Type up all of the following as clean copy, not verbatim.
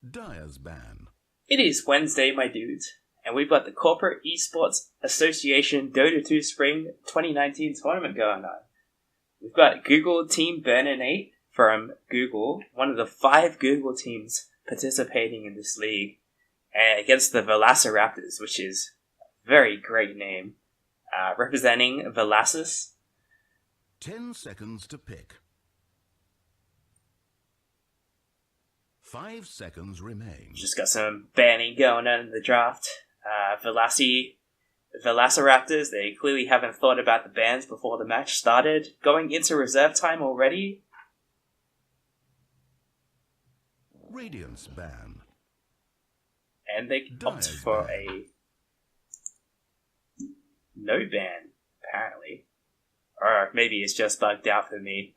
Dyer's ban. It is Wednesday, my dudes, and we've got the Corporate Esports Association Dota 2 Spring 2019 tournament going on. We've got Google Team Burninate from Google, one of the 5 Google teams participating in this league, against the ValassiRaptors, which is a very great name, representing Valassis. 10 seconds to pick. 5 seconds remain. Just got some banning going on in the draft. ValassiRaptors, they clearly haven't thought about the bans before the match started. Going into reserve time already. Radiance ban. And they opt for a no ban, apparently. Or maybe it's just bugged out for me.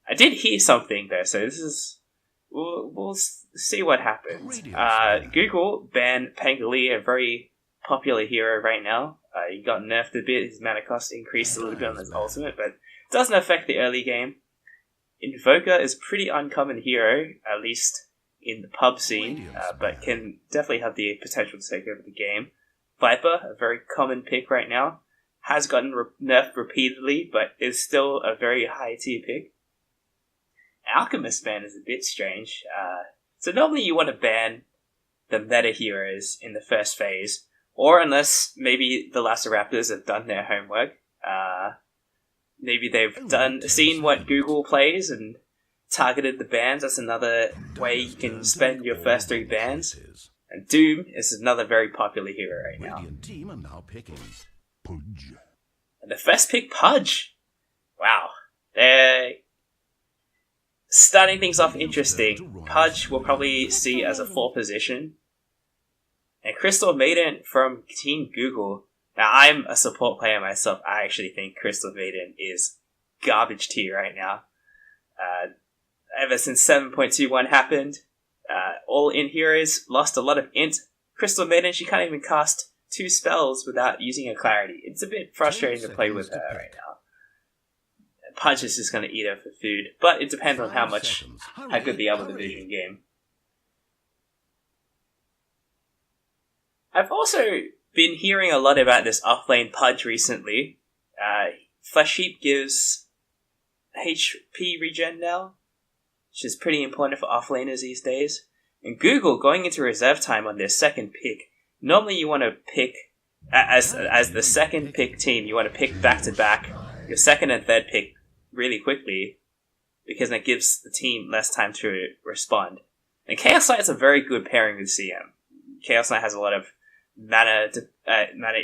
I did hear something there, so this is... We'll see what happens. Google banned Pangoli, a very popular hero right now. He got nerfed a bit, his mana cost increased a little bit on his ultimate, but it doesn't affect the early game. Invoker is a pretty uncommon hero, at least in the pub scene, but can definitely have the potential to take over the game. Viper, a very common pick right now, has gotten nerfed repeatedly, but is still a very high tier pick. Alchemist ban is a bit strange. So normally you want to ban the meta heroes in the first phase, or unless maybe the ValassiRaptors have done their homework. Maybe they've seen what Google plays and targeted the bans. That's another way you can spend your first 3 bans. And Doom is another very popular hero right now. Radiant team are now picking Pudge. And the first pick, Pudge. Wow. They're starting things off interesting. Pudge will probably see as a 4 position. And Crystal Maiden from Team Google. Now, I'm a support player myself. I actually think Crystal Maiden is garbage tier right now. Ever since 7.21 happened, all in heroes lost a lot of int. Crystal Maiden, she can't even cast 2 spells without using a clarity. It's a bit frustrating to play with her right now. Pudge is just going to eat her for food, but it depends on how good the other division game. I've also been hearing a lot about this offlane Pudge recently. Flesh Heap gives HP regen now, which is pretty important for offlaners these days. And Google, going into reserve time on their second pick, normally you want to pick, as the second pick team, you want to pick back-to-back your second and third pick really quickly, because that gives the team less time to respond. And Chaos Knight is a very good pairing with CM. Chaos Knight has a lot of mana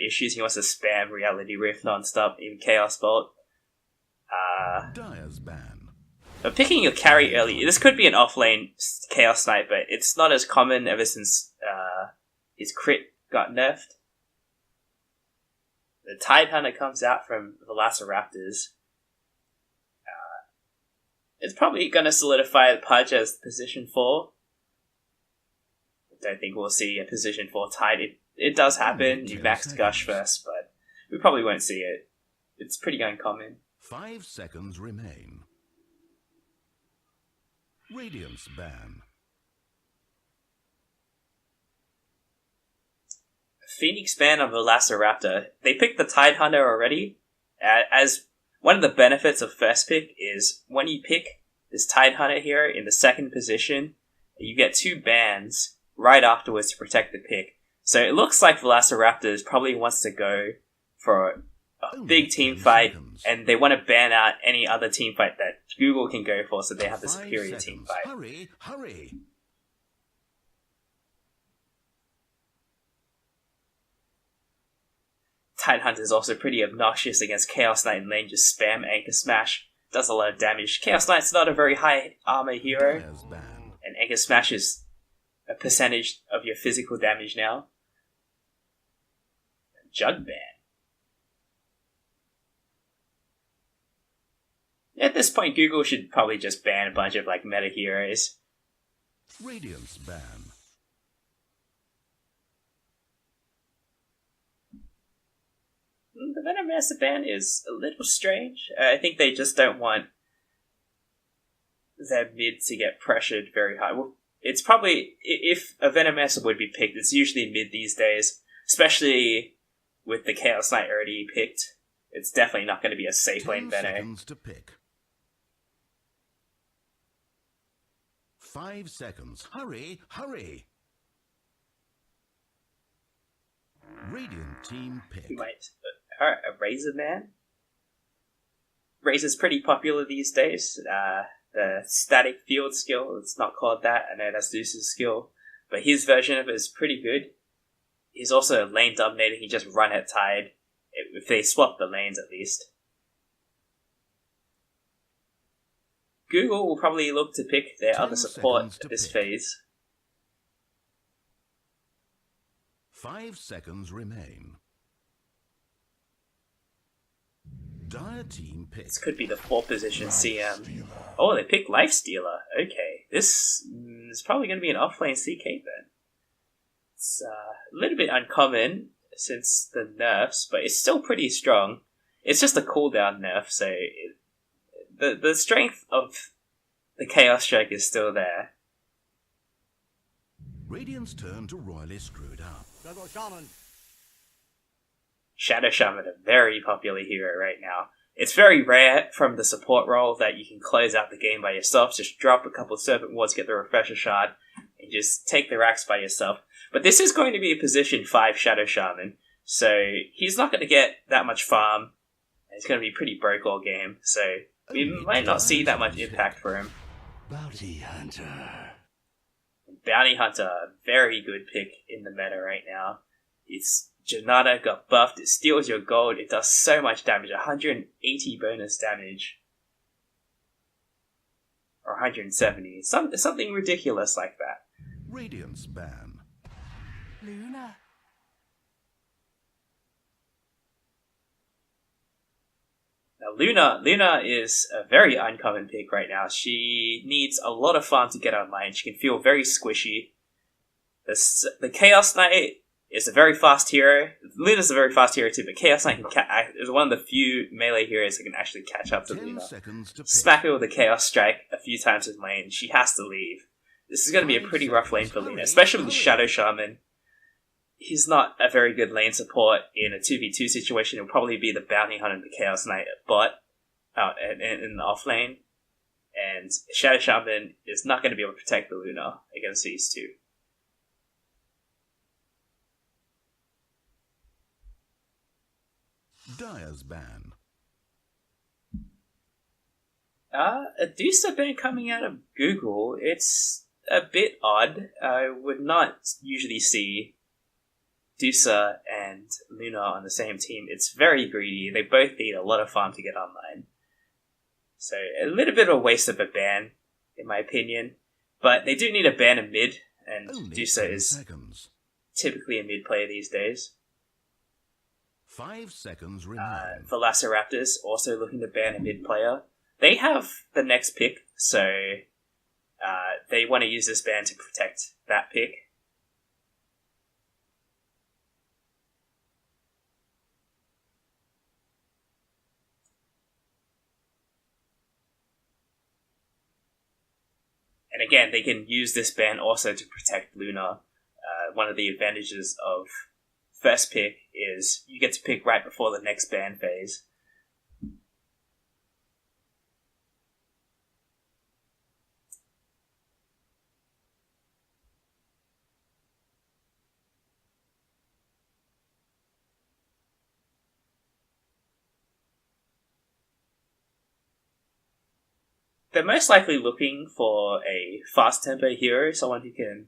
issues. He wants to spam Reality Rift non-stop, even Chaos Bolt. Dyer's ban. But picking your carry early, this could be an offlane Chaos Knight, but it's not as common ever since his crit got nerfed. The Tidehunter comes out from the ValassiRaptors. It's probably going to solidify the Pudge as position 4. I don't think we'll see a position 4 Tide. It does happen. You maxed Gush first, but we probably won't see it. It's pretty uncommon. 5 seconds remain. Radiance ban. Phoenix ban on ValassiRaptor. They picked the Tidehunter already. As one of the benefits of first pick is when you pick this Tidehunter hero in the second position, you get 2 bans right afterwards to protect the pick. So it looks like ValassiRaptors probably wants to go for a big team fight, and they want to ban out any other team fight that Google can go for, so they have the superior team fight. Hurry, hurry. Tidehunter is also pretty obnoxious against Chaos Knight in lane, just spam Anchor Smash. Does a lot of damage. Chaos Knight's not a very high armor hero, and Anchor Smash is a percentage of your physical damage now. Jug ban. At this point, Google should probably just ban a bunch of meta heroes. Radiance ban. The Venomaster ban is a little strange. I think they just don't want their mid to get pressured very high. Well, it's probably, if a Venomous would be picked, it's usually mid these days, especially with the Chaos Knight already picked. It's definitely not going to be a safe lane Venom. 10 seconds to pick. 5 seconds. Hurry, hurry. Radiant team pick. Wait, alright, a Razor Man? Razor's pretty popular these days. The static field skill, it's not called that. I know that's Zeus's skill, but his version of it is pretty good. He's also lane dominating. He just run at Tide. If they swap the lanes, at least. Google will probably look to pick their other support at this phase. 5 seconds remain. Dire team pick. This could be the 4th position CM. Oh, they picked Lifestealer. Okay, this is probably going to be an offlane CK then. It's a little bit uncommon since the nerfs, but it's still pretty strong. It's just a cooldown nerf, so the strength of the Chaos Strike is still there. Radiant's turn to royally screwed up. Shadow Shaman, a very popular hero right now. It's very rare from the support role that you can close out the game by yourself. Just drop a couple of Serpent Wards, get the Refresher Shard, and just take the racks by yourself. But this is going to be a position 5 Shadow Shaman, so he's not going to get that much farm. It's going to be pretty broke all game, so we might not see that much impact for him. Bounty Hunter. Bounty Hunter, a very good pick in the meta right now. It's Janata got buffed, it steals your gold, it does so much damage, 180 bonus damage. Or 170, something ridiculous like that. Radiant's ban. Luna. Now Luna is a very uncommon pick right now. She needs a lot of farm to get online. She can feel very squishy. The Chaos Knight is a very fast hero. Luna's a very fast hero too, but Chaos Knight is one of the few melee heroes that can actually catch up to Luna. Smack her with a Chaos Strike a few times with lane. She has to leave. This is going to be a pretty rough lane for Luna, especially with the Shadow Shaman. He's not a very good lane support in a 2v2 situation. It'll probably be the Bounty Hunter and the Chaos Knight at bot, in the off lane. And Shadow Shaman is not going to be able to protect the Luna against these two. Dire's ban. A Dusa ban coming out of Google. It's a bit odd. I would not usually see Dusa and Luna on the same team. It's very greedy. They both need a lot of farm to get online. So a little bit of a waste of a ban, in my opinion. But they do need a ban in mid, and Dusa is typically a mid player these days. 5 seconds remain. ValassiRaptors also looking to ban a mid player. They have the next pick, so they want to use this ban to protect that pick. And again, they can use this ban also to protect Luna. One of the advantages of first pick is you get to pick right before the next ban phase. They're most likely looking for a fast tempo hero, someone who can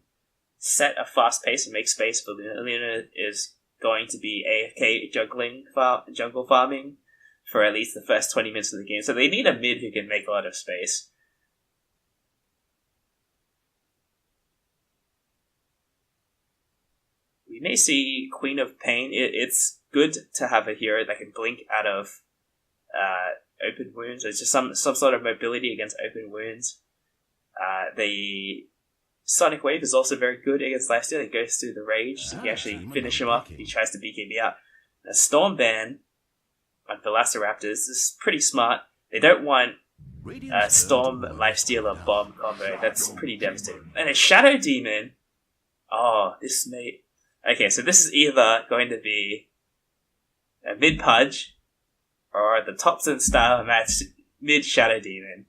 set a fast pace and make space for Luna. Luna is going to be AFK jungle farming for at least the first 20 minutes of the game, so they need a mid who can make a lot of space. We may see Queen of Pain. It's good to have a hero that can blink out of open wounds. It's just some sort of mobility against open wounds. The Sonic Wave is also very good against Lifesteal. It goes through the rage, so you can actually finish him up if he tries to BKB out. A Storm ban on ValassiRaptors is pretty smart. They don't want Storm, Lifestealer, Bomb combo. That's pretty devastating. And a Shadow Demon. Oh, this may... Okay, so this is either going to be a mid-Pudge or the Thompson style match mid-Shadow Demon.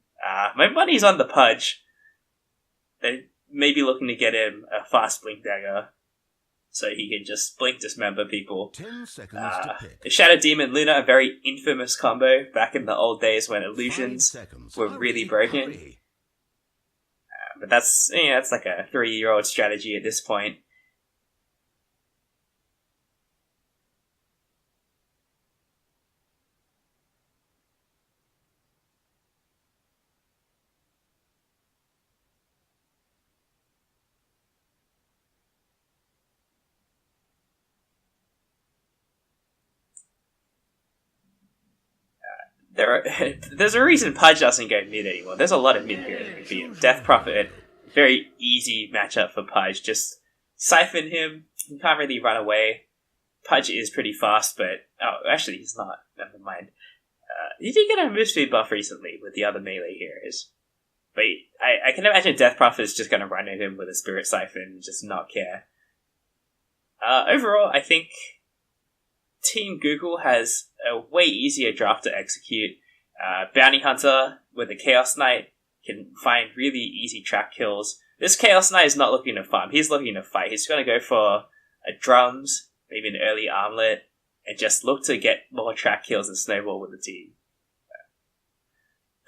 My money's on the Pudge. They may be looking to get him a fast Blink Dagger so he can just blink dismember people. 10 seconds to pick. The Shadow Demon Luna, a very infamous combo back in the old days when illusions were really broken. But that's like a 3-year-old strategy at this point. There's a reason Pudge doesn't go mid anymore. There's a lot of mid here that could beat him. Death Prophet, very easy matchup for Pudge. Just siphon him. He can't really run away. Pudge is pretty fast, but... Oh, actually, he's not. Never mind. He did get a move speed buff recently with the other melee heroes. But I can imagine Death Prophet is just going to run at him with a Spirit Siphon and just not care. Overall, I think Team Google has a way easier draft to execute. Bounty Hunter with a Chaos Knight can find really easy trap kills. This Chaos Knight is not looking to farm. He's looking to fight. He's going to go for a drums, maybe an early armlet, and just look to get more trap kills and snowball with the team.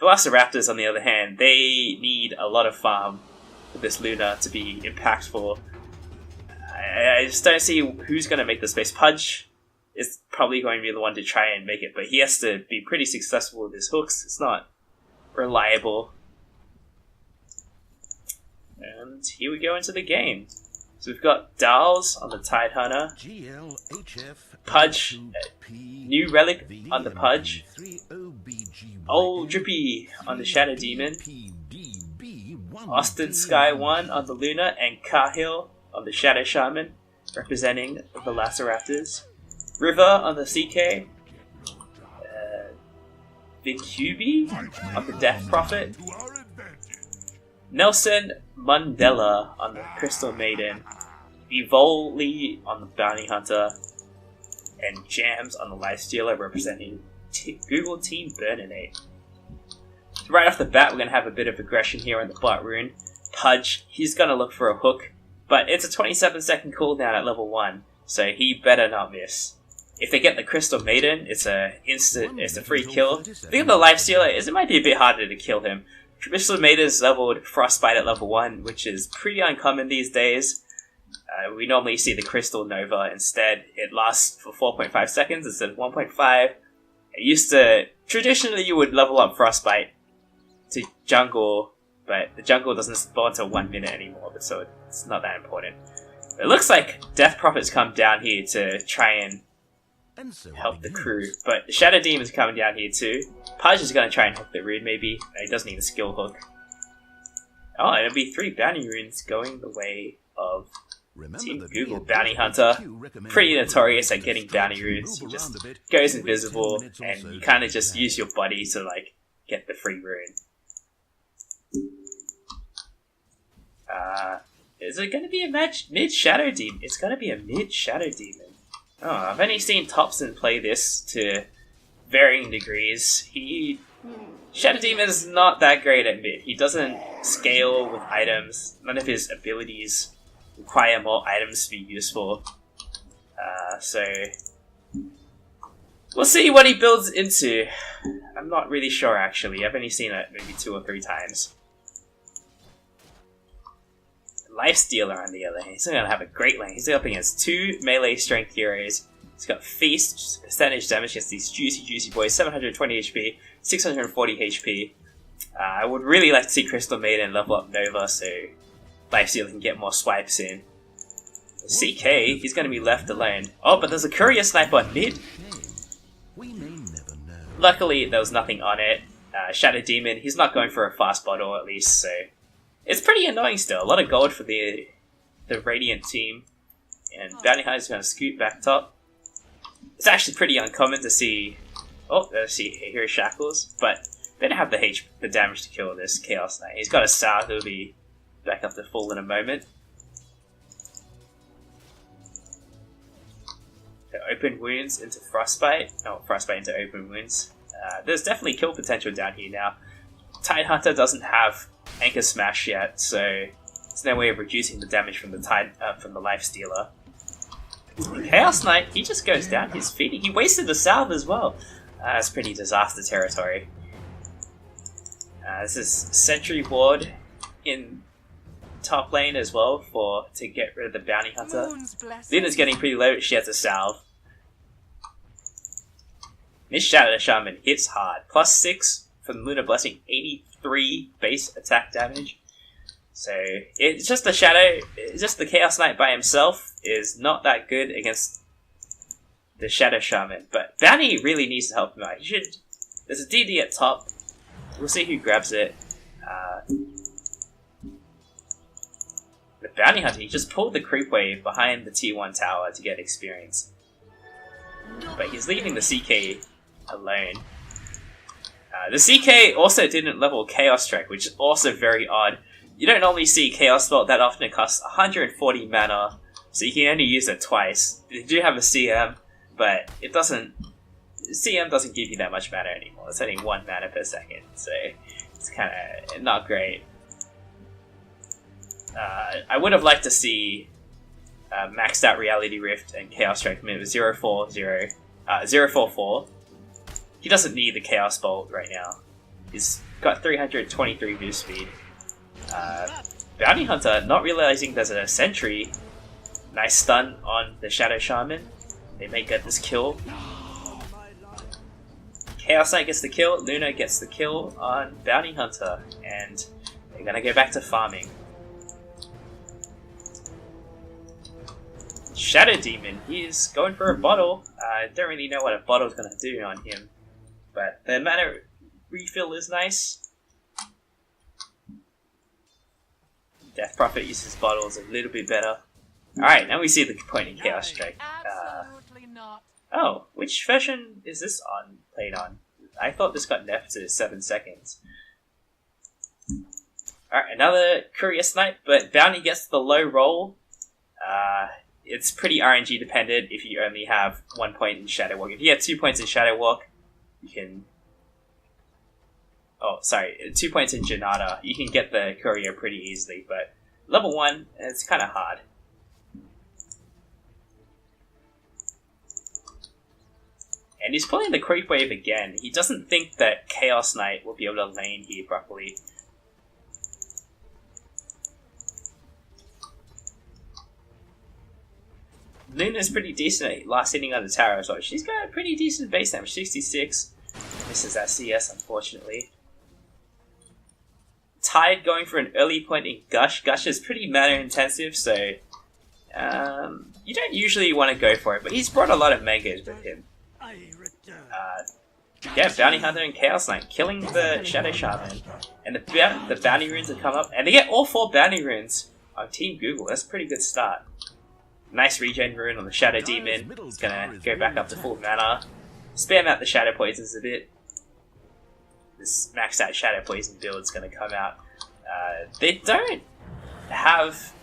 ValassiRaptors, on the other hand, they need a lot of farm for this Luna to be impactful. I just don't see who's going to make the space. Pudge is probably going to be the one to try and make it, but he has to be pretty successful with his hooks. It's not reliable. And here we go into the game. So we've got Dals on the Tidehunter, Pudge, New Relic on the Pudge, Old Drippy on the Shadow Demon, Austin Sky 1 on the Luna, and Cahill on the Shadow Shaman, representing the ValassiRaptors. River on the CK, Vincubi on the Death Prophet, Nelson Mandela on the Crystal Maiden, Evoli on the Bounty Hunter, and Jams on the Lifestealer, representing Google Team Burninate. So right off the bat, we're going to have a bit of aggression here on the bot rune. Pudge, he's going to look for a hook, but it's a 27-second cooldown at level 1, so he better not miss. If they get the Crystal Maiden, it's a free kill. The thing with the Lifestealer is it might be a bit harder to kill him. Crystal Maiden's leveled Frostbite at level 1, which is pretty uncommon these days. We normally see the Crystal Nova instead. It lasts for 4.5 seconds instead of 1.5. It used to... Traditionally, you would level up Frostbite to Jungle, but the Jungle doesn't spawn until 1 minute anymore, so it's not that important. It looks like Death Prophet's come down here to try and help the crew, but Shadow Demon's coming down here too. Pudge is going to try and hook the rune, maybe. He doesn't need a skill hook. Oh, it'll be 3 bounty runes going the way of Team Google. Bounty Hunter, pretty notorious at getting bounty runes. He just goes invisible, and you kind of just use your body to like get the free rune. Is it going to be a match mid-Shadow Demon? It's going to be a mid-Shadow Demon. Oh, I've only seen Thompson play this to varying degrees. Shadow Demon is not that great at mid. He doesn't scale with items. None of his abilities require more items to be useful. So we'll see what he builds into. I'm not really sure, actually. I've only seen it maybe 2 or 3 times. Lifestealer, on the other hand, he's going to have a great lane. He's up against 2 melee strength heroes. He's got Feast, which is percentage damage against these juicy boys, 720 HP, 640 HP. I would really like to see Crystal Maiden level up Nova so Lifestealer can get more swipes in. CK, he's going to be left alone. Oh, but there's a Courier Sniper on mid. Luckily, there was nothing on it. Shadow Demon, he's not going for a fast bottle at least, so it's pretty annoying still. A lot of gold for the Radiant team. And Bounty Hunter's going to scoot back top. It's actually pretty uncommon to see... Oh, let's see, here are Shackles. But They don't have the damage to kill this Chaos Knight. He's got a Sow who'll be back up to full in a moment. The open wounds into Frostbite. Oh, Frostbite into open wounds. There's definitely kill potential down here now. Tidehunter doesn't have Anchor Smash yet, so there's no way of reducing the damage from the Lifestealer. Chaos Knight, he just goes down. He's feeding. He wasted the salve as well. That's pretty disaster territory. This is Sentry Ward in top lane as well to get rid of the Bounty Hunter. Luna's getting pretty low. She has a salve. This Shadow Shaman hits hard. +6 from Lunar Blessing, 83 base attack damage. So it's just the Shadow. It's just the Chaos Knight by himself is not that good against the Shadow Shaman. But Bounty really needs to help him out. There's a DD at top. We'll see who grabs it. The Bounty Hunter, he just pulled the creep wave behind the T1 tower to get experience. But he's leaving the CK alone. The CK also didn't level Chaos Strike, which is also very odd. You don't normally see Chaos Bolt that often. It costs 140 mana, so you can only use it twice. You do have a CM, but it doesn't... CM doesn't give you that much mana anymore. It's only 1 mana per second, so it's kind of not great. I would have liked to see maxed out Reality Rift and Chaos Strike come in with 044. He doesn't need the Chaos Bolt right now. He's got 323 boost speed. Bounty Hunter, not realizing there's a Sentry. Nice stun on the Shadow Shaman. They may get this kill. Chaos Knight gets the kill, Luna gets the kill on Bounty Hunter, and they're gonna go back to farming. Shadow Demon, he's going for a bottle. I don't really know what a bottle's gonna do on him, but the mana refill is nice. Death Prophet uses bottles a little bit better. Alright, now we see the point in Chaos Strike. Absolutely not. Oh, which version is this played on? I thought this got nerfed to 7 seconds. Alright, another Curious Knight, but Bounty gets the low roll. It's pretty RNG dependent if you only have 1 point in Shadow Walk. If you have 2 points in Shadow Walk, you can... 2 points in Janata, you can get the Courier pretty easily, but level 1, it's kind of hard. And he's pulling the Creep Wave again. He doesn't think that Chaos Knight will be able to lane here properly. Luna's pretty decent at last hitting on the tower as well. She's got a pretty decent base damage, 66. Misses that CS, unfortunately. Tide going for an early point in Gush. Gush is pretty mana intensive, so you don't usually want to go for it, but he's brought a lot of mangas with him. Bounty Hunter and Chaos Knight killing the Shadow Shaman, and the bounty runes have come up, and they get all 4 bounty runes on Team Google. That's a pretty good start. Nice regen rune on the Shadow Demon. He's gonna go back up to full mana. Spam out the Shadow Poisons a bit. This maxed out Shadow Poison build is gonna come out. They don't have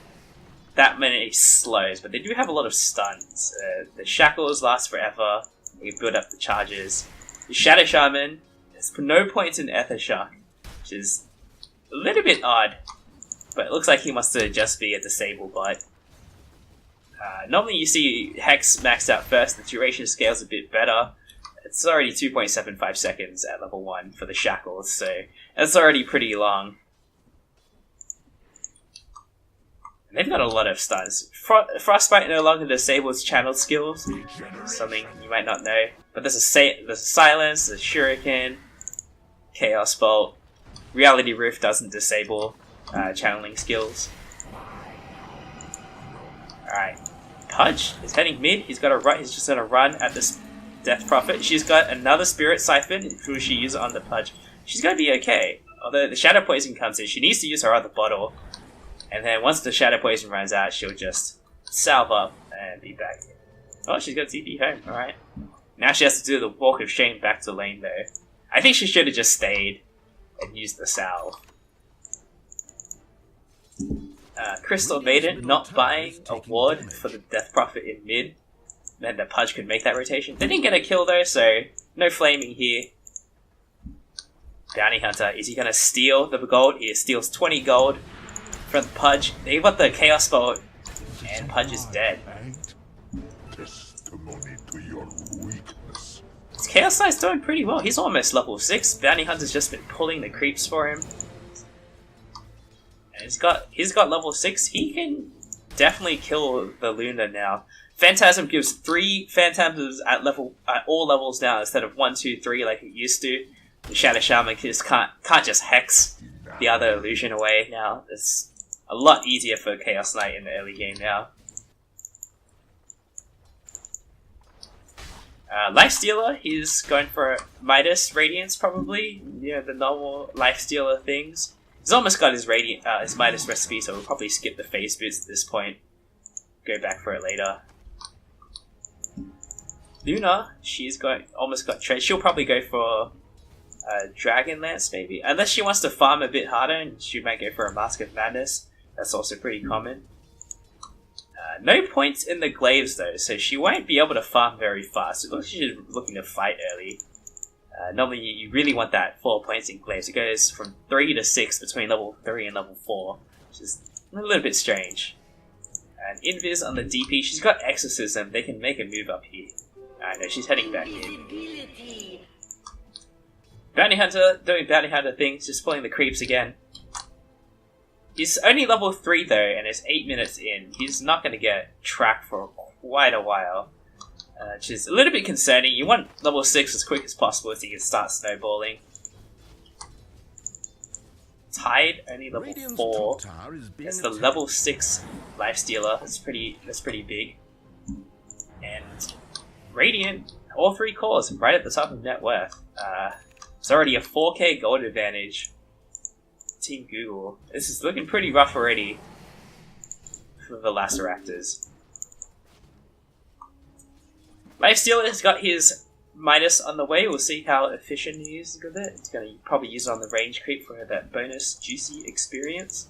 that many slows, but they do have a lot of stuns. The Shackles last forever. You build up the charges. The Shadow Shaman has no points in Aethershock, which is a little bit odd, but it looks like he must just be a disable bot. Normally you see Hex maxed out first, the duration scales a bit better. It's already 2.75 seconds at level 1 for the Shackles, so that's already pretty long. And they've got a lot of stuns. Frostbite no longer disables channel skills, something you might not know. But there's a Silence, there's a Shuriken, Chaos Bolt. Reality Rift doesn't disable channeling skills. Alright, Pudge is heading mid. He's just gonna run at this Death Prophet. She's got another Spirit Siphon. Who she use on the Pudge? She's gonna be okay. Although the Shadow Poison comes in, she needs to use her other bottle. And then once the Shadow Poison runs out, she'll just salve up and be back. Oh, she's got TP home, alright. Now she has to do the Walk of Shame back to lane though. I think she should have just stayed. and use the salve. Crystal Maiden not buying a ward for the Death Prophet in mid meant that Pudge could make that rotation. They didn't get a kill though, so no flaming here. Bounty Hunter, is he going to steal the gold? He steals 20 gold from Pudge. They got the Chaos Bolt, and Pudge is dead. Testimony to your weakness. This Chaos Knight's doing pretty well. He's almost level 6. Bounty Hunter's just been pulling the creeps for him. And he's got level 6. He can definitely kill the Luna now. Phantasm gives 3 Phantasms at all levels now instead of 1, 2, 3 like it used to. The Shadow Shaman just can't just hex the other illusion away now. It's a lot easier for Chaos Knight in the early game now. Lifestealer, he's going for Midas Radiance probably. You know, the normal Lifestealer things. He's almost got his his Midas recipe, so we'll probably skip the phase boots at this point. Go back for it later. Luna, she's almost got trade. She'll probably go for Dragon Lance maybe, unless she wants to farm a bit harder, and she might go for a Mask of Madness. That's also pretty common. No points in the glaives though, so she won't be able to farm very fast. It looks like she's looking to fight early. Normally you really want that 4 points in glaives. It goes from 3 to 6 between level 3 and level 4, which is a little bit strange. And Invis on the DP, she's got Exorcism. They can make a move up here. I know she's heading back in. Bounty Hunter doing Bounty Hunter things, just pulling the creeps again. He's only level 3 though, and it's 8 minutes in. He's not going to get tracked for quite a while, which is a little bit concerning. You want level 6 as quick as possible so you can start snowballing. Tide, only level 4. It's the level 6 Lifestealer. That's pretty big. And Radiant, all 3 cores right at the top of net worth. It's already a 4k gold advantage. Team Google. This is looking pretty rough already for the ValassiRaptors. Lifestealer has got his Midas on the way. We'll see how efficient he is with it. He's going to probably use it on the range creep for that bonus juicy experience.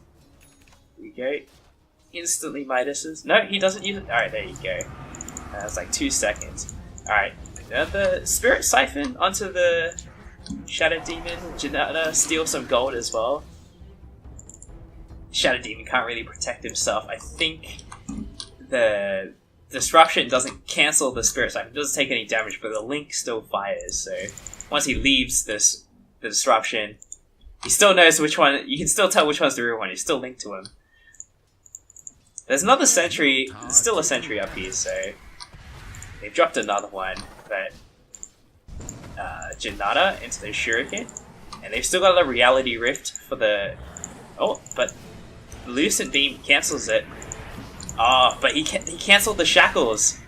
Here we go. Instantly Midases. No, he doesn't use it. Alright, there you go. That's like 2 seconds. Alright, now the Spirit Siphon onto the Shadow Demon. Janata steals some gold as well. Shadow Demon can't really protect himself. I think the Disruption doesn't cancel the Spirit Siphon. It doesn't take any damage, but the Link still fires. So once he leaves the Disruption, he still knows which one. You can still tell which one's the real one. He's still linked to him. There's another sentry. There's still a sentry up here, so they've dropped another one. But Janata into the Shuriken, and they've still got a Reality Rift for the. Oh, but Lucent Beam cancels it. Oh, but he cancelled the Shackles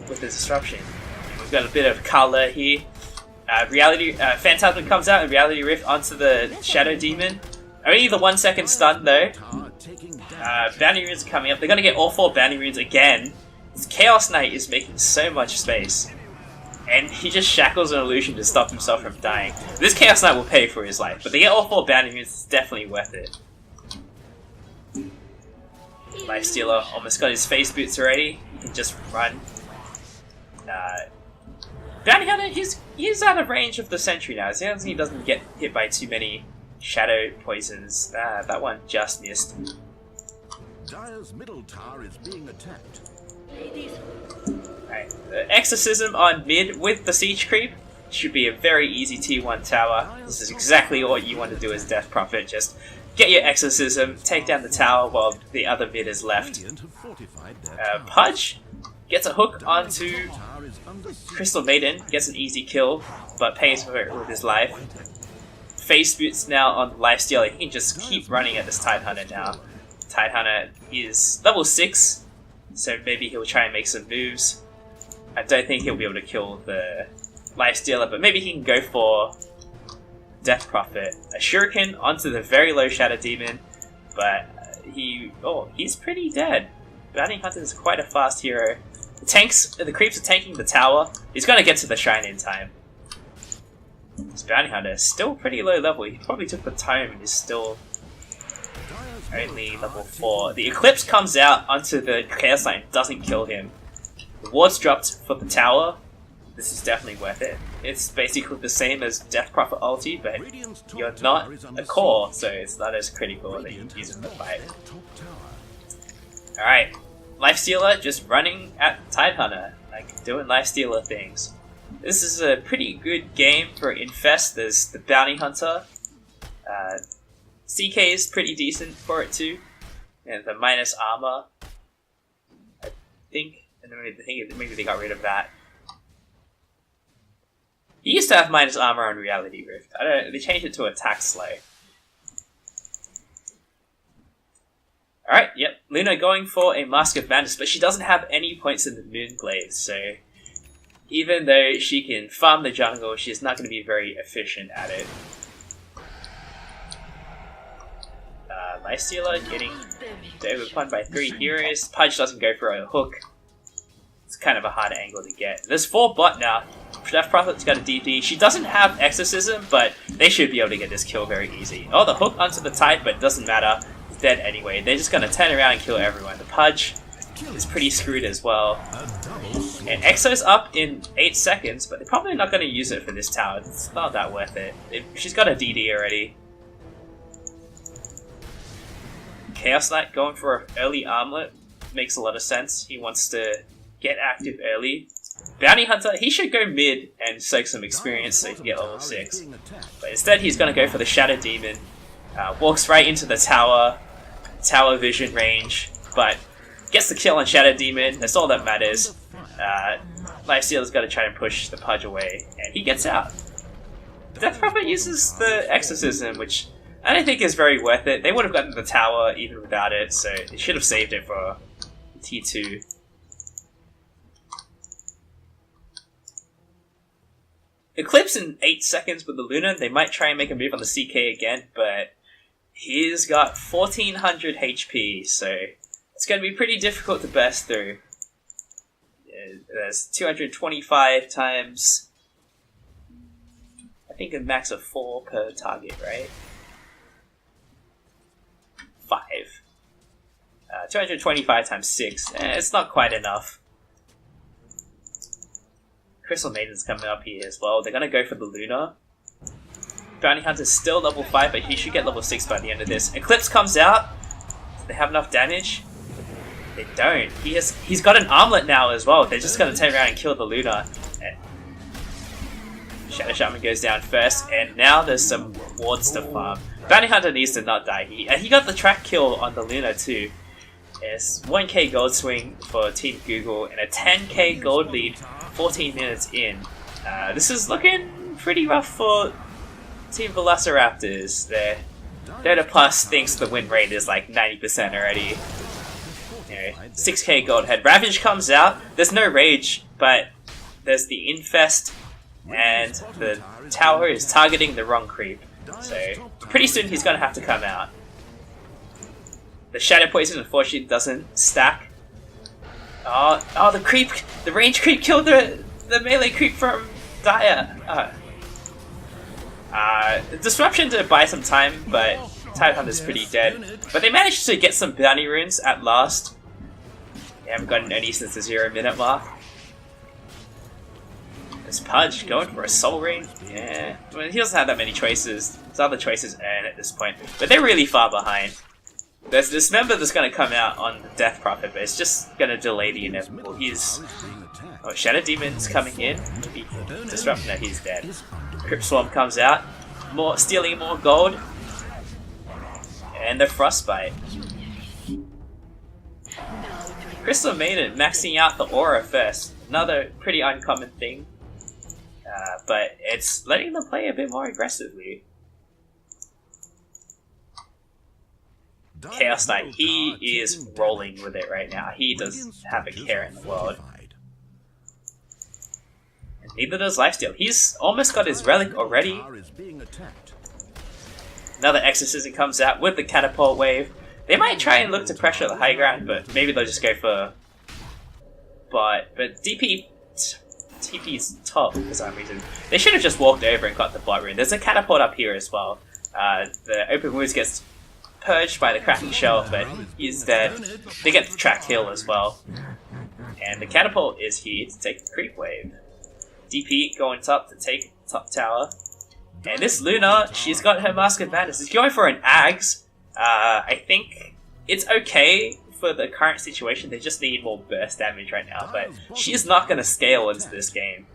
with the Disruption. We've got a bit of color here. Phantasm comes out and Reality Rift onto the Shadow Demon. Only the 1 second stun though. Bounty Runes are coming up. They're gonna get all 4 Bounty Runes again. This Chaos Knight is making so much space. And he just shackles an illusion to stop himself from dying. This Chaos Knight will pay for his life, but they get all 4 Bounty Runes, it's definitely worth it. Lifestealer almost got his face boots already. He can just run. Bounty Hunter, he's out of range of the sentry now. As long as he doesn't get hit by too many shadow poisons. That one just missed. Dire's middle tower is being attacked. Alright, Exorcism on mid with the Siege Creep should be a very easy T1 tower. This is exactly what you want to do as Death Prophet. Just get your Exorcism, take down the tower while the other mid is left. Pudge gets a hook onto Crystal Maiden, gets an easy kill, but pays for it with his life. Face boots now on Lifestealer. He can just keep running at this Tidehunter now. Tidehunter is level 6, so maybe he'll try and make some moves. I don't think he'll be able to kill the Lifestealer, but maybe he can go for Death Prophet. A Shuriken onto the very low Shadow Demon, but he's pretty dead. Bounty Hunter is quite a fast hero. The creeps are tanking the tower. He's going to get to the shrine in time. This bounty hunter is still pretty low level. He probably took the tome and is still only level 4. The Eclipse comes out onto the Chaos Knight, doesn't kill him. The ward's dropped for the tower. This is definitely worth it. It's basically the same as Death Prophet ulti, but you're not a core, so it's not as critical that you can use in the fight. Alright, Lifestealer just running at Tidehunter, like doing Lifestealer things. This is a pretty good game for Infest. There's the Bounty Hunter. CK is pretty decent for it too. And the minus armor. I think maybe they got rid of that. He used to have minus armor on Reality Rift. They changed it to attack slow. Alright, yep. Luna going for a Mask of Madness, but she doesn't have any points in the Moonglade, so even though she can farm the jungle, she's not going to be very efficient at it. Lifestealer getting overpunched by 3 heroes. Pudge doesn't go for a hook. It's kind of a hard angle to get. There's 4 bot now. Death Prophet's got a DP. She doesn't have Exorcism, but they should be able to get this kill very easy. Oh, the hook onto the Tide, but it doesn't matter. It's dead anyway. They're just going to turn around and kill everyone. The Pudge is pretty screwed as well. And Exo's up in 8 seconds, but they're probably not going to use it for this tower. It's not that worth it. She's got a DD already. Chaos Knight going for an early armlet makes a lot of sense. He wants to get active early. Bounty Hunter, he should go mid and soak some experience so he can get level 6. But instead he's going to go for the Shadow Demon. Walks right into the tower vision range, but gets the kill on Shadow Demon. That's all that matters. Lifestealer's got to try and push the Pudge away, and he gets out. Death Prophet uses the Exorcism, which I don't think is very worth it. They would have gotten the tower even without it, so they should have saved it for T2. Eclipse in 8 seconds with the Luna. They might try and make a move on the CK again, but he's got 1400 HP, so it's going to be pretty difficult to burst through. There's 225 times, I think a max of 4 per target, right? 5. 225 times 6. It's not quite enough. Crystal Maiden's coming up here as well. They're going to go for the Luna. Bounty Hunter's still level 5, but he should get level 6 by the end of this. Eclipse comes out. Do they have enough damage? They don't. He's got an armlet now as well. They're just going to turn around and kill the Luna. And Shadow Shaman goes down first, and now there's some wards to farm. Bounty Hunter needs to not die. He got the track kill on the Luna too. It's 1k gold swing for Team Google and a 10k gold lead 14 minutes in. This is looking pretty rough for Team ValassiRaptors. Their Dota Plus thinks the win rate is like 90% already. You know, 6k gold head. Ravage comes out. There's no rage, but there's the Infest, and the tower is targeting the wrong creep. So pretty soon he's going to have to come out. The Shadow Poison unfortunately doesn't stack. Oh, the range creep killed the melee creep from Dire. Disruption to buy some time, but Tidehunter's pretty dead. But they managed to get some bounty runes at last. They haven't gotten any since the 0-minute mark. This Pudge going for a soul ring. Yeah, well, he doesn't have that many choices. His other choices earn at this point, but they're really far behind. There's this member that's going to come out on the Death Prophet, but it's just going to delay the inevitable. Shadow Demon's coming in. Disrupt, no, he's dead. Crypt Swarm comes out, stealing more gold, and the Frostbite. Crystal Maiden maxing out the aura first. Another pretty uncommon thing, but it's letting them play a bit more aggressively. Chaos Knight, he is rolling with it right now. He doesn't have a care in the world. And neither does Lifesteal. He's almost got his relic already. Another Exorcism comes out with the Catapult Wave. They might try and look to pressure the high ground, but maybe they'll just go for bot. But DP TP's top for some reason. They should have just walked over and got the bot rune. There's a catapult up here as well. The open wounds gets purged by the cracking shell, but he's dead. They get the track kill as well. And the catapult is here to take the creep wave. DP going top to take top tower. And this Luna, she's got her Mask of Madness. She's going for an Ags. I think it's okay for the current situation. They just need more burst damage right now, but she's not going to scale into this game.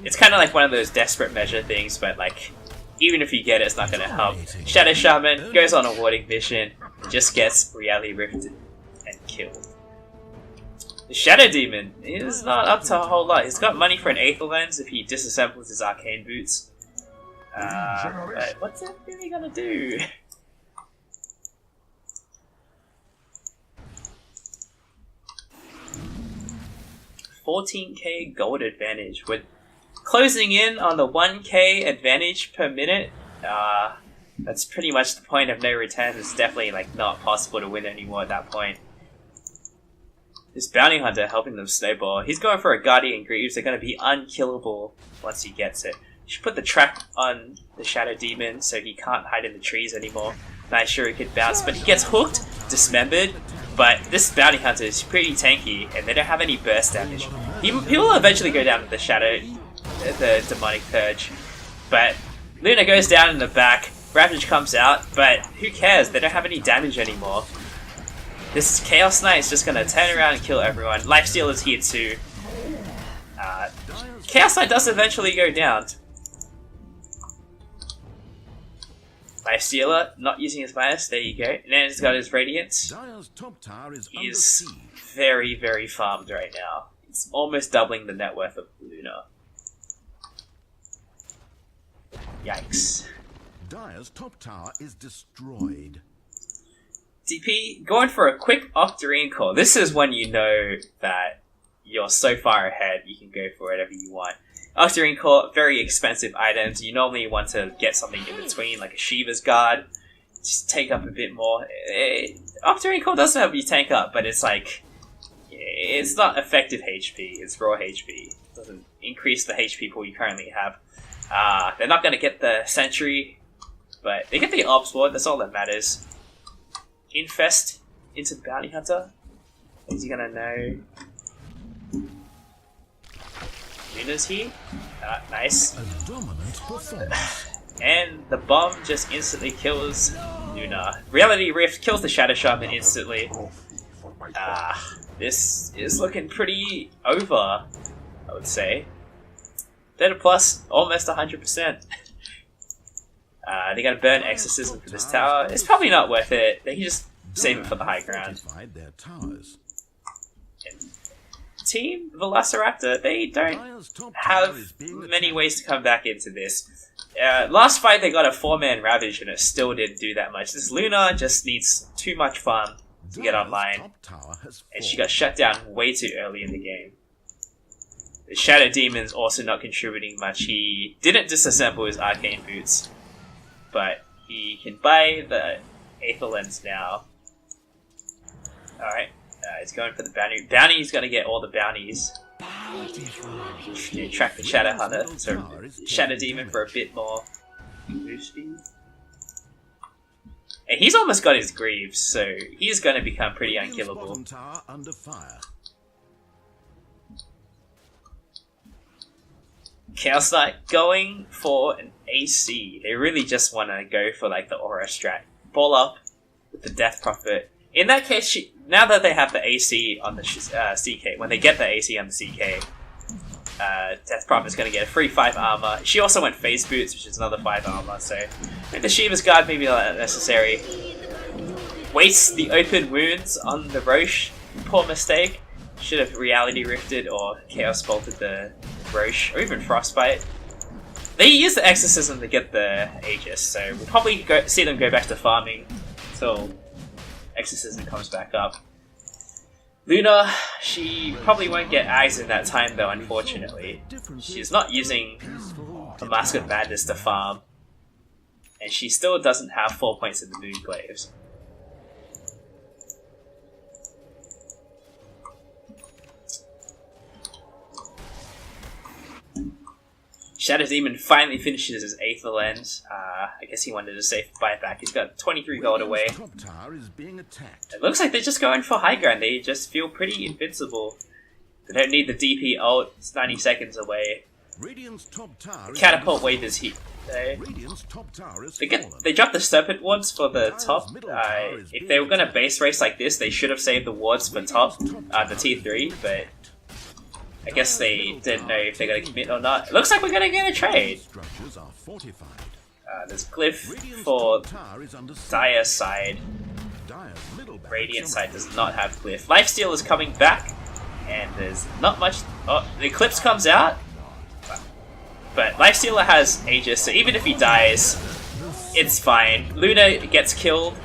It's kind of like one of those desperate measure things, but like, even if you get it, it's not going to help. Shadow Shaman goes on a warding mission, just gets reality rifted and killed. The Shadow Demon is not up to a whole lot. He's got money for an Aether Lens if he disassembles his arcane boots. But what's it really gonna do? $14k gold advantage. We're closing in on the 1k advantage per minute. That's pretty much the point of no return. It's definitely like not possible to win anymore at that point. This bounty hunter helping them snowball. He's going for a Guardian Greaves. They're going to be unkillable once he gets it. You should put the track on the Shadow Demon so he can't hide in the trees anymore. Nice sure he could bounce, but he gets hooked, dismembered. But this bounty hunter is pretty tanky, and they don't have any burst damage. He will eventually go down to the Shadow, the Demonic Purge. But Luna goes down in the back. Ravage comes out, but who cares? They don't have any damage anymore. This Chaos Knight is just going to turn around and kill everyone. Lifesteal is here too. Chaos Knight does eventually go down. Lifestealer, not using his minus, there you go. And then he's got his Radiance. He's very, very farmed right now. It's almost doubling the net worth of Luna. Yikes. Dire's top tower is destroyed. DP, going for a quick Octarine Core. This is when you know that you're so far ahead, you can go for whatever you want. Octarine Core, very expensive items. You normally want to get something in between, like a Shiva's Guard. Just take up a bit more. Octarine Core doesn't help you tank up, but it's like, it's not effective HP, it's raw HP. It doesn't increase the HP pool you currently have. They're not going to get the Sentry, but they get the Ops Ward, that's all that matters. Infest into Bounty Hunter. Is he gonna know? Luna's here. Nice. A dominant performance. And the bomb just instantly kills Luna. Reality Rift kills the Shadow Shaman instantly. This is looking pretty over, I would say. Theta Plus, almost 100%. They gotta burn Exorcism for this tower. It's probably not worth it. They can just save it for the high ground. Team ValassiRaptor, they don't have many ways to come back into this. Last fight they got a 4-man Ravage and it still didn't do that much. This Luna just needs too much fun to get online. And she got shut down way too early in the game. The Shadow Demon's also not contributing much. He didn't disassemble his Arcane Boots, but he can buy the Aether Lens now. Alright, he's going for the bounty. Bounty's gonna get all the bounties. Track the Shadow Hunter, so Shadow Demon for a bit more move speed. And he's almost got his Greaves, so he's gonna become pretty unkillable. Chaos Knight going for an AC. They really just want to go for like the Aura strat. Ball up with the Death Prophet. In that case, now that they have the AC on the CK, when they get the AC on the CK, Death Prophet's going to get a free 5 armor. She also went Phase Boots, which is another 5 armor, so the Shiva's Guard maybe not necessary. Wastes the open wounds on the Roche. Poor mistake. Should have Reality Rifted or Chaos Bolted the Roche, or even Frostbite. They use the Exorcism to get the Aegis, so we'll probably see them go back to farming until Exorcism comes back up. Luna, she probably won't get Ags in that time though, unfortunately. She's not using the Mask of Madness to farm, and she still doesn't have 4 points in the Moonglaves. Shadow Demon finally finishes his 8th lens. I guess he wanted a safe buyback. He's got 23 gold away. Top tower is being attacked. It looks like they're just going for high ground. They just feel pretty invincible. They don't need the DP ult. It's 90 seconds away. Radiant's top tower is Catapult wave is here. Radiant's top tower is They dropped the serpent wards for the top. If they were going to base race like this, they should have saved the wards for top, the T3, but I guess they didn't know if they're going to commit or not. It looks like we're going to get a trade. structures are fortified. There's Glyph for Dire side. Dire's middle Radiant side does not have Glyph. Lifesteal is coming back, and there's not much. Oh, the Eclipse comes out, but Lifestealer has Aegis, so even if he dies, it's fine. Luna gets killed.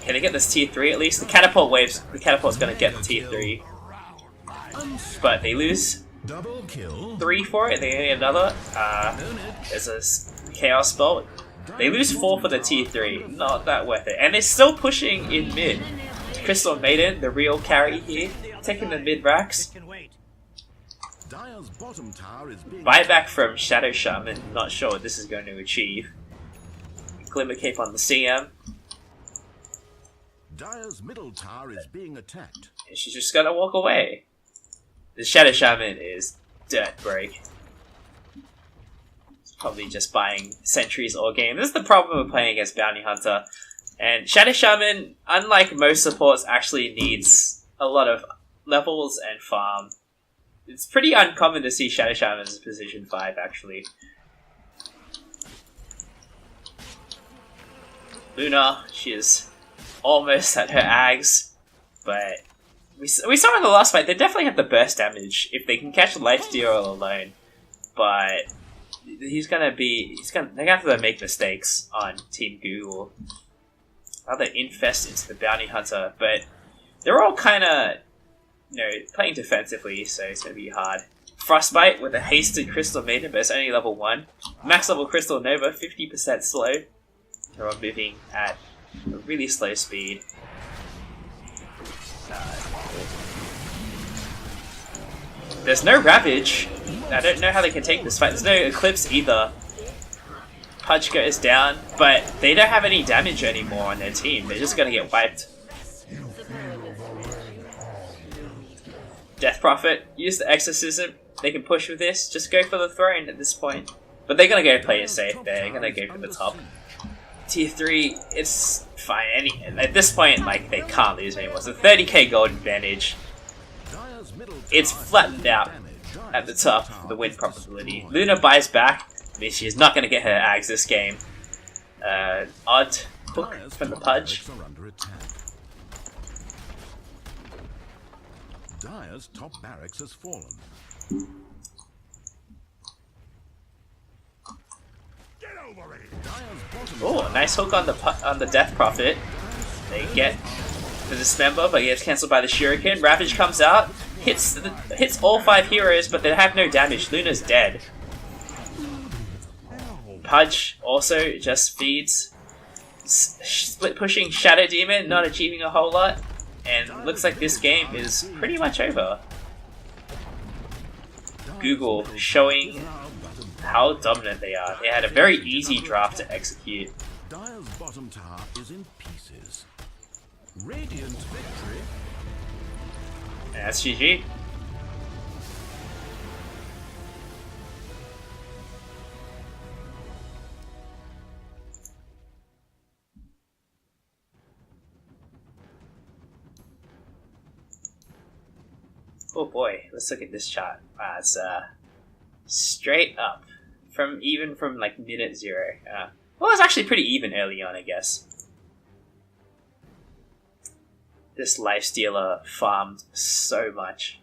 Can they get this tier 3 at least? The catapult's gonna get the tier 3. But they lose double kill. 3 for it, they get another. There's a chaos spell. They lose 4 for the tier 3. Not that worth it. And they're still pushing in mid. Crystal Maiden, the real carry here, taking the mid racks. Dire's bottom tower is being Buyback from Shadow Shaman, not sure what this is going to achieve. Glimmer Cape on the CM. Dire's middle tower is being attacked. And she's just gonna walk away. The Shadow Shaman is dirt break. It's probably just buying sentries all game. This is the problem with playing against Bounty Hunter. And Shadow Shaman, unlike most supports, actually needs a lot of levels and farm. It's pretty uncommon to see Shadow Shaman's position 5, actually. Luna, she is almost at her ags, but we saw in the last fight, they definitely have the burst damage if they can catch Lifesteal alone, but they're gonna have to make mistakes on Team Google. Now they infest into the Bounty Hunter, but they're all kinda, playing defensively, so it's going to be hard. Frostbite with a hasted Crystal Maiden, but it's only level 1. Max level Crystal Nova, 50% slow. They're all moving at a really slow speed. There's no Ravage. I don't know how they can take this fight. There's no Eclipse either. Pudge goes down, but they don't have any damage anymore on their team. They're just going to get wiped. Death Prophet, use the Exorcism. They can push with this. Just go for the throne at this point. But they're going to go play it safe. They're going to go for the top. Tier 3, it's fine. At this point, they can't lose anymore. It's a 30k gold advantage. It's flattened out at the top for the win probability. Luna buys back. I mean, she's not going to get her ags this game. Odd hook from the Pudge. Dire's top barracks has fallen. Oh, nice hook on the Death Prophet. They get the Dismember, but gets cancelled by the Shuriken. Ravage comes out, hits all 5 heroes, but they have no damage. Luna's dead. Pudge also just feeds. Split pushing Shadow Demon, not achieving a whole lot. And looks like this game is pretty much over. Google showing how dominant they are. They had a very easy draft to execute. Dire's bottom tower is in pieces. Radiant's victory. And that's GG. Oh boy, let's look at this chart. It's straight up from mid at 0. Well, it's actually pretty even early on, I guess. This Lifestealer farmed so much.